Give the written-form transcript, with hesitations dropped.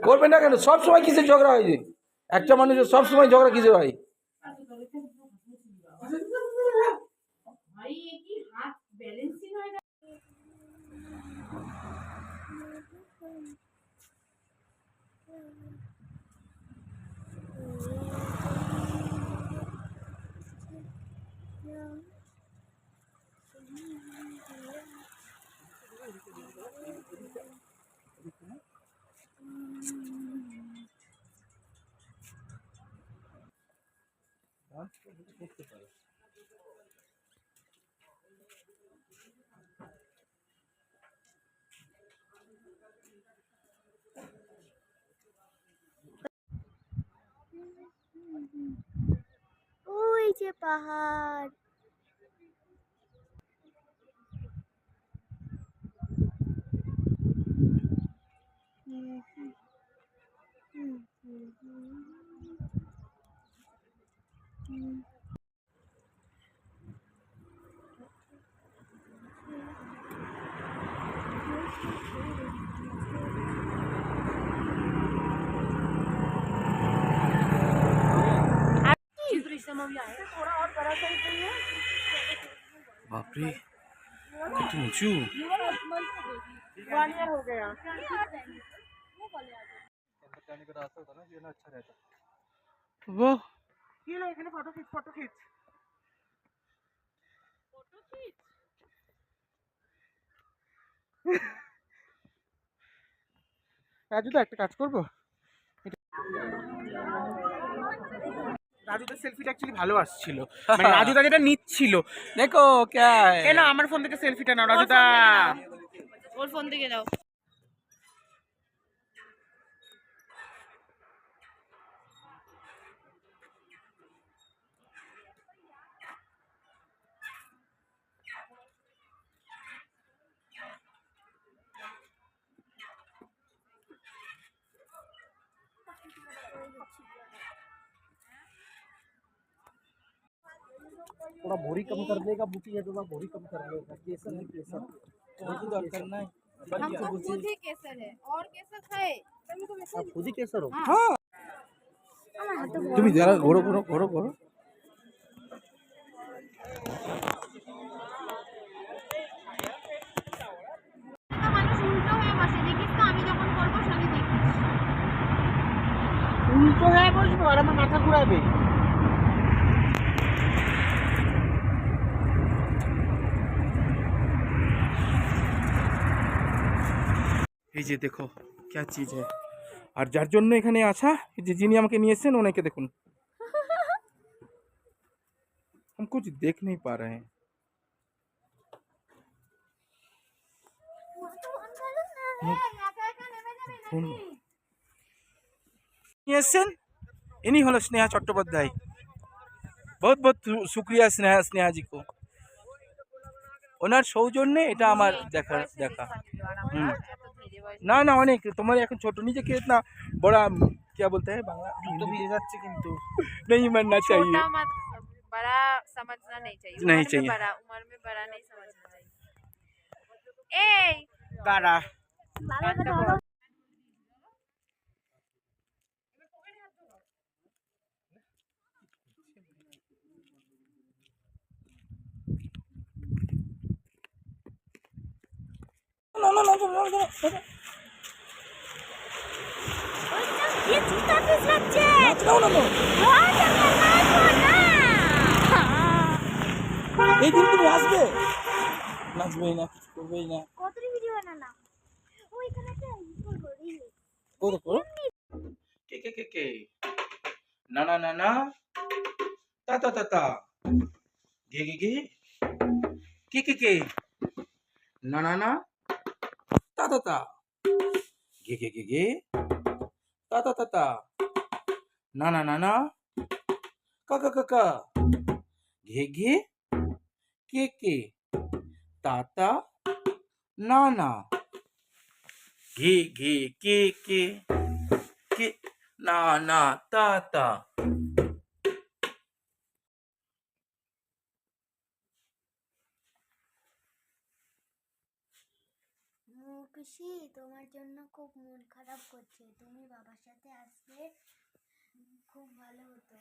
করবে না কেন? সব সময় কিসের ঝগড়া হয়? একটা মানুষের সব সময় ঝগড়া কিসের হয়? ওই যে পাহাড়। बाप रे कितनी ऊंची। वाह ये लो এখানে ফটো খিচ ফটো খিচ। রাজুদা একটা কাজ করবো? রাজুদার সেলফিটা অ্যাকচুয়ালি ভালো আসছিল, মানে রাজুদা যেটা নিচ্ছিল। देखो क्या है। এ না আমার ফোন থেকে সেলফিটা নাও রাজুদা। ওর ফোন থেকে দাও। थोड़ा भोरी कम कर देगा बुटी है, थोड़ा भोरी कम कर लेगा। केसर है केसर, करना है। हमको खुद ही केसर है और केसर खाए। आप खुद ही केसर हो? हाँ তুমি যারা ঘোরো ঘোরো ঘোরো ঘোরো। মানুষ উল্টো হয়ে বসে, দেখিস তো? আমি যখন করবো শালি দেখিস উল্টো হয়ে বসবো আর আমার মাথা ঘুরাবে। এই যে দেখো क्या चीज है। আর যার জন্য এখানে আসা, যে যিনি আমাকে নিয়ে এসেছেন ওনাকে দেখুন। हम कुछ देख नहीं पा रहे हैं। নিয়ে এসেছেন ইনি হলো স্নেহা চট্টোপাধ্যায়। বহুত বহুত শুক্রিয়া স্নেহা জি को। ওনার সৌজন্যে এটা আমার দেখা। না না অনেক, তোমার এখন ছোট, নিজে के इतना बड़ा क्या बोलते हैं बांग्ला तो भी যাচ্ছে কিন্তু नहीं मानना चाहिए। छोटा मत बड़ा समझना नहीं चाहिए। नहीं उम्र चाहिए। में बड़ा, उम्र में बड़ा नहीं समझना चाहिए। ए দাঁড়া। ना ना ना ना ना ये जूता फिसलছে। ना ना ना এই দিন তুমি আসবে? নাচবেই না, করবেই না। কতরি ভিডিও বানানা ওইখানে একটা করব রিল। করো করো। কে না না না না তা তা তা তা গে কে না না না তা তা তা গে তা তা তা তা না না না না কা গে কে তা তা না না গে के ना ना ता ता। খুশি, তোমার জন্য খুব মন খারাপ করছে। তুমি বাবার সাথে আসলে খুব ভালো হতো।